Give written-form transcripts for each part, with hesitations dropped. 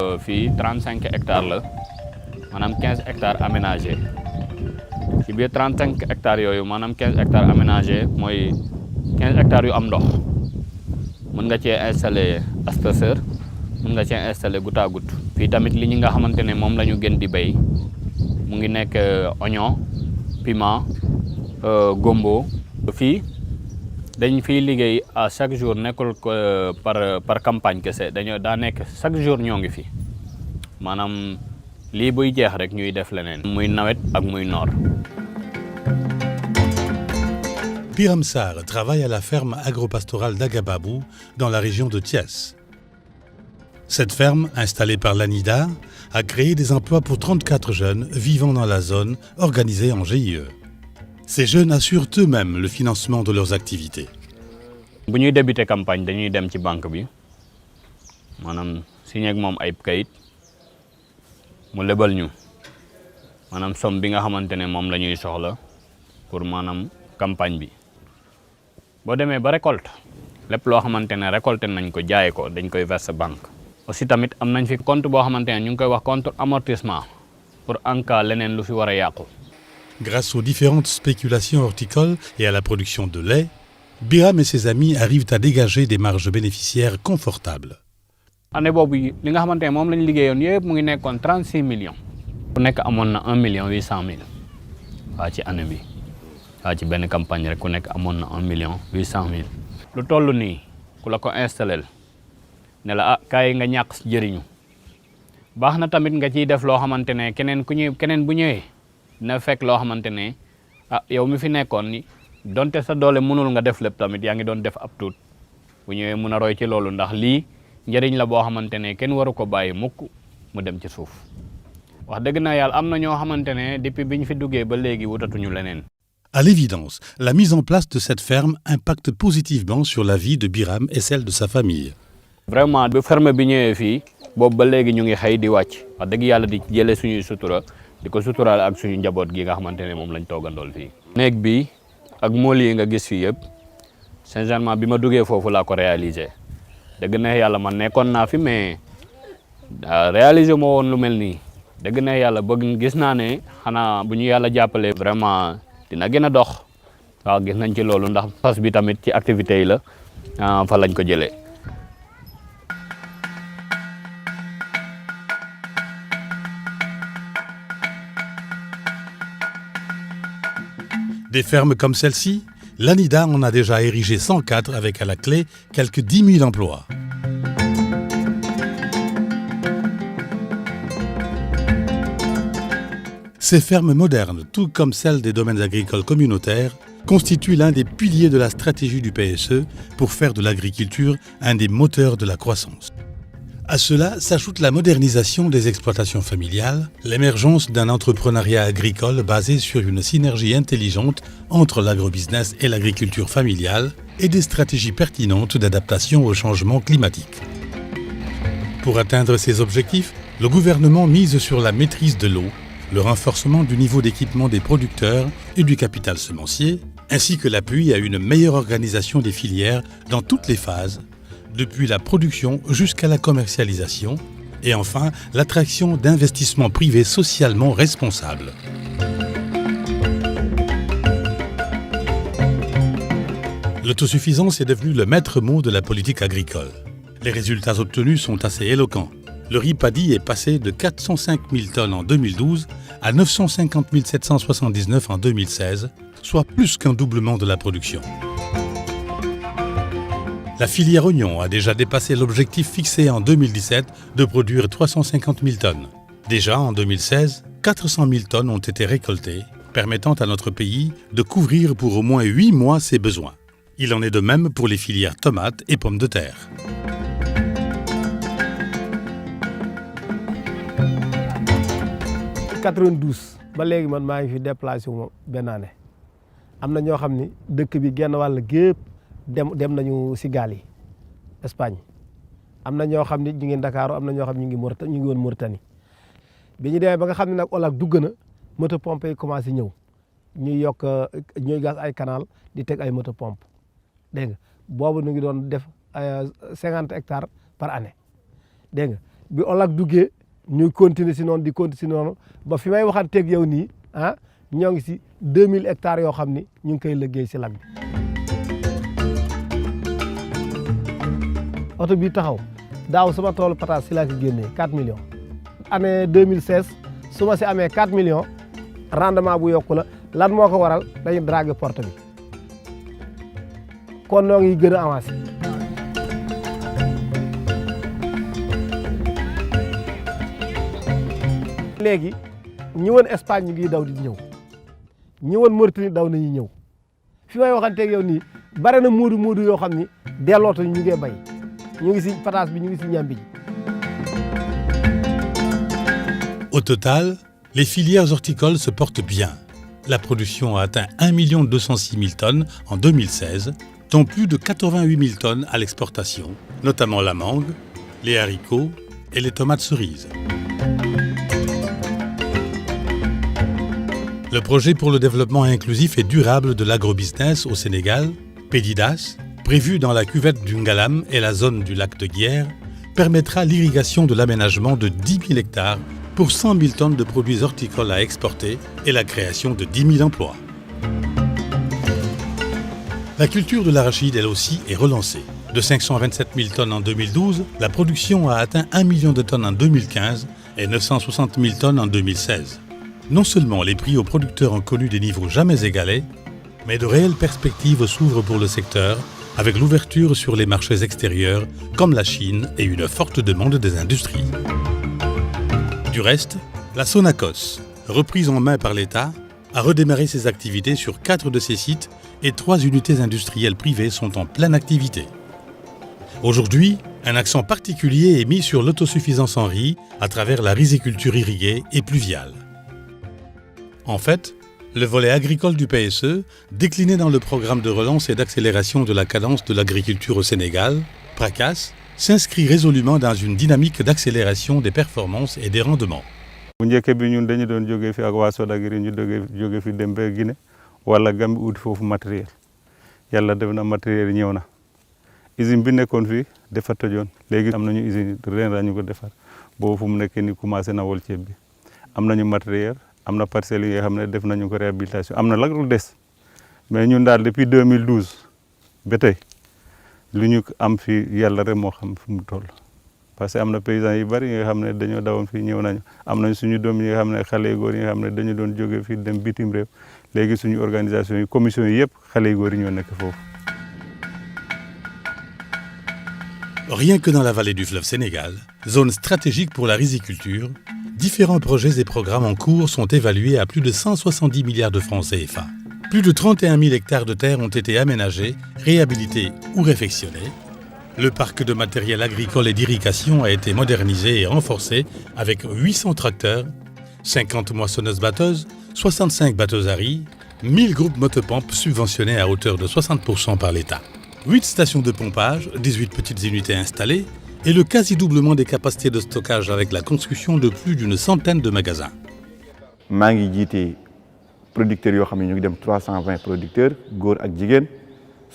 fii 35 hectares la maanaam 15 hectares aménagés ci biir 35 hectares yooyu maanaam 15 hectares aménagés mooy 15 hectares yu am ndox mën nga cee installer asperseur mën nga cee installer goutte à goutte. fii tamit li ñi nga xamante ne moom la ñu gën di béy mu ngi nekk oignon piment gombo. fii dañ fiy liggéey à chaque jour nekkul par campagne kese daa nekk chaque jour ñoo ngi fi maanaam lii buy jeex rek ñuy def leneen. muy nawet ak muy noor. Biram Sarr travaille à la ferme agropastorale d'Agababou dans la région de Thiès. Cette ferme, installée par l'ANIDA, a créé des emplois pour 34 jeunes vivant dans la zone, organisés en GIE. Ces jeunes assurent eux-mêmes le financement de leurs activités. bu ñuy débuter campagne dañuy dem ci banque bi maanaam signé ak moom ay kayit mu lebal ñu maanaam somme bi nga xamante ne moom la ñuy soxla pour maanaam campagne bi. boo demee ba récolte lépp loo xamante ne récolté nañ ko jaay ko dañ koy verser banque. aussi tamit am nañ fi compte boo xamante ne ñu ngi koy wax compte amortissement pour en cas leneen lu fi war a yàqu. Grâce aux différentes spéculations horticoles et à la production de lait, Biram et ses amis arrivent à dégager des marges bénéficiaires confortables. année boobu li nga xamante ne moom lañ liggéeyoon yëpp mu ngi nekkoon 36 millions. ku nekk amoon na 1,8 million waa ci année bi waa ci benn campagne rek ku nekk amoon na 1,8 million. lu toll nii ku la ko installé ne la kaay nga ñàkk si jëriñu baax na tamit nga ciy def loo xamante ne keneen bu ñëwee dina fekk loo xamante ne yow mi fi nekkoon ni donte sa doole mënul nga def lépp tamit yaa ngi doon def ab tuut bu ñëwee mun a roy ci loolu ndax lii njëriñ la boo xamante ne kenn waru ko bàyyi mukk mu dem ci suuf. wax dëgg na yàlla am na ñoo xamante ne depuis bi ñu fi duggee ba léegi wutatuñu leneen. À l'évidence, la mise en place de cette ferme impacte positivement sur la vie de Biram et celle de sa famille. Vraiment bu ferme bi ñëwee fii boobu ba léegi ñu ngi xëy di wàcc wax dëgg yàlla di jëlee suñuy sutura di ko suturaal ak suñu njaboot gi nga xamante ne moom lañ toogandool fii. néeg bi ak mool yi nga gis fii yëpp sincèrement bi ma duggee foofu laa ko réalisé dëgg na yàlla man nekkoon naa fi mais réalisé moo woon lu mel nii dëgg na yàlla bëgg gis naa ne xanaa bu ñu yàlla jàppalee vraiment dina gën a dox waaw gis nañ ci loolu ndax fas bi tamit ci activité yi la fa lañ ko jëlee. Des fermes comme celle-ci, l'ANIDA en a déjà érigé 104 avec à la clé quelques 10 000 emplois. Ces fermes modernes, tout comme celles des domaines agricoles communautaires, constituent l'un des piliers de la stratégie du PSE pour faire de l'agriculture un des moteurs de la croissance. À cela s'ajoute la modernisation des exploitations familiales, l'émergence d'un entrepreneuriat agricole basé sur une synergie intelligente entre l'agrobusiness et l'agriculture familiale et des stratégies pertinentes d'adaptation au changement climatique. Pour atteindre ces objectifs, le gouvernement mise sur la maîtrise de l'eau, le renforcement du niveau d'équipement des producteurs et du capital semencier, ainsi que l'appui à une meilleure organisation des filières dans toutes les phases, depuis la production jusqu'à la commercialisation, et enfin l'attraction d'investissements privés socialement responsables. L'autosuffisance est devenue le maître mot de la politique agricole. Les résultats obtenus sont assez éloquents. Le riz paddy est passé de 405 000 tonnes en 2012 à 950 779 en 2016, soit plus qu'un doublement de la production. La filière oignon a déjà dépassé l'objectif fixé en 2017 de produire 350 000 tonnes. Déjà en 2016, 400 000 tonnes ont été récoltées, permettant à notre pays de couvrir pour au moins 8 mois ses besoins. Il en est de même pour les filières tomates et pommes de terre. En 92 ba léegi man maa ngi fi déplacé wu benn année am na ñoo xam ni dëkk bi genn wàll gépp dem nañu si gaal yi Espagne am na ñoo xam ni ñu ngi Ndakaaru am na ñoo xam ñu ngi woon Mauritanie bi ñu demee ba nga xam ne nag OLAC dugg na moto pompe yi commencé ñëw ñuy gas ay canal di teg ay moto pompe dégg nga boobu ñu ngi doon def 50 hectares par année dégg nga bi OLAC duggee ñuy continuer si noonu di continuer si noonu ba fi may waxanteeg yow nii ñoo ngi si 2000 hectares yoo xam ni ñu ngi koy liggéey si lac bi. oto bi taxaw daaw sama toolu pataas si laa ko génnee 4 millions. année 2016 su ma si amee 4 millions rendement bu yokku la lan moo ko waral dañuy draguer porte bi kon noo ngi gën a avancé. léegi ñi woon Espagne ñu ngi daw di ñëw ñi woon Mauritanie daw nañu ñëw fi may waxanteeg yow nii bare na moodu yoo xam ni dellooto ñu ngi bay ñu ngi si pataas bi ñu ngi si ñambi ji. Au total, les filières horticoles se portent bien. La production a atteint 1 206 000 tonnes en 2016, dont plus de 88 000 tonnes à l'exportation, notamment la mangue, les haricots et les tomates cerises. Le projet pour le développement inclusif et durable de l'agrobusiness au Sénégal, PEDIDAS, prévu dans la cuvette du Ngalam et la zone du lac de Guiers, permettra l'irrigation de l'aménagement de 10 000 hectares pour 100 000 tonnes de produits horticoles à exporter et la création de 10 000 emplois. La culture de l'arachide, elle aussi, est relancée. De 527 000 tonnes en 2012, la production a atteint 1 million de tonnes en 2015 et 960 000 tonnes en 2016. Non seulement les prix aux producteurs ont connu des niveaux jamais égalés, mais de réelles perspectives s'ouvrent pour le secteur avec l'ouverture sur les marchés extérieurs comme la Chine et une forte demande des industries. Du reste, la Sonacos, reprise en main par l'État, a redémarré ses activités sur 4 de ses sites et 3 unités industrielles privées sont en pleine activité. Aujourd'hui, un accent particulier est mis sur l'autosuffisance en riz à travers la riziculture irriguée et pluviale. En fait, le volet agricole du PSE, décliné dans le programme de relance et d'accélération de la cadence de l'agriculture au Sénégal, PRACAS, s'inscrit résolument dans une dynamique d'accélération des performances et des rendements. bu njëkk bi ñun dañu doon jógee fi ak waa Sodagri ñu jógee fi dem ba Guinée wala Gambie ut foofu matériel yàlla def na matériel ñëw na usine bi nekkoon fii dafa tojoon léegi am nañu usine ren la ñu ko defar boobu fu mu nekk ni commencé na wol ceeb bi am nañu matériel am na parcelles yi nga xam ne def nañu ko réhabilitation am na lag lu des mais ñun daal depuis 2012 ba tey lu ñu am fii yàlla rek moo xam fu mu toll parce que am na paysans yu bari yi nga xam ne dañoo dawoon fii ñëw nañu am nañ suñu doom yi nga xam ne xale yu góor yi nga xam ne dañu doon jógee fii dem bitim réew léegi suñu organisation yi commission yi yëpp xale yu góor yi ñoo nekk foofu. Rien que dans la vallée du fleuve Sénégal, zone stratégique pour la riziculture, différents projets et programmes en cours sont évalués à plus de 170 milliards de francs CFA. Plus de 31 000 hectares de terre ont été aménagés, réhabilités ou réfectionnés. Le parc de matériel agricole et d'irrigation a été modernisé et renforcé avec 800 tracteurs, 50 moissonneuses-batteuses, 65 batteuses à riz, 1000 groupes motopompes subventionnés à hauteur de 60% par l'État. 8 stations de pompage, 18 petites unités installées et le quasi-doublement des capacités de stockage avec la construction de plus d'une centaine de magasins. maa ngi jiite producteurs yoo xam ne ñu ngi dem 320 producteurs góor ak jigéen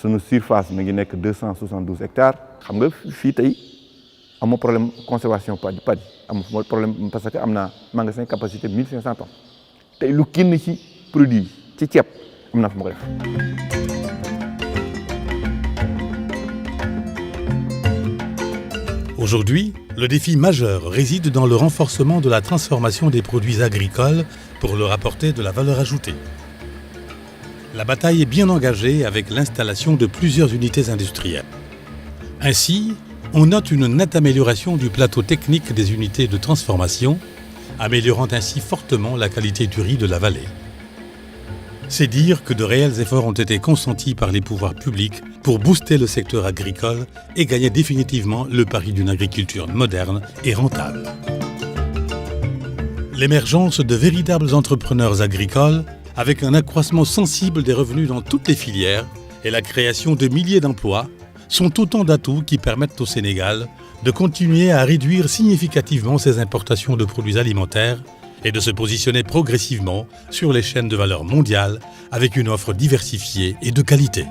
sunu surface mi ngi nekk 272 hectares xam nga fii tey amoo problème conservation padi amoo problème parce que am na magasin capacité 1500 tonnes tey lu kenn ci produit ci ceeb am na fu ma ko def. Aujourd'hui, le défi majeur réside dans le renforcement de la transformation des produits agricoles pour leur apporter de la valeur ajoutée. La bataille est bien engagée avec l'installation de plusieurs unités industrielles. Ainsi, on note une nette amélioration du plateau technique des unités de transformation, améliorant ainsi fortement la qualité du riz de la vallée. C'est dire que de réels efforts ont été consentis par les pouvoirs publics pour booster le secteur agricole et gagner définitivement le pari d'une agriculture moderne et rentable. L'émergence de véritables entrepreneurs agricoles avec un accroissement sensible des revenus dans toutes les filières et la création de milliers d'emplois sont autant d'atouts qui permettent au Sénégal de continuer à réduire significativement ses importations de produits alimentaires et de se positionner progressivement sur les chaînes de valeur mondiales avec une offre diversifiée et de qualité.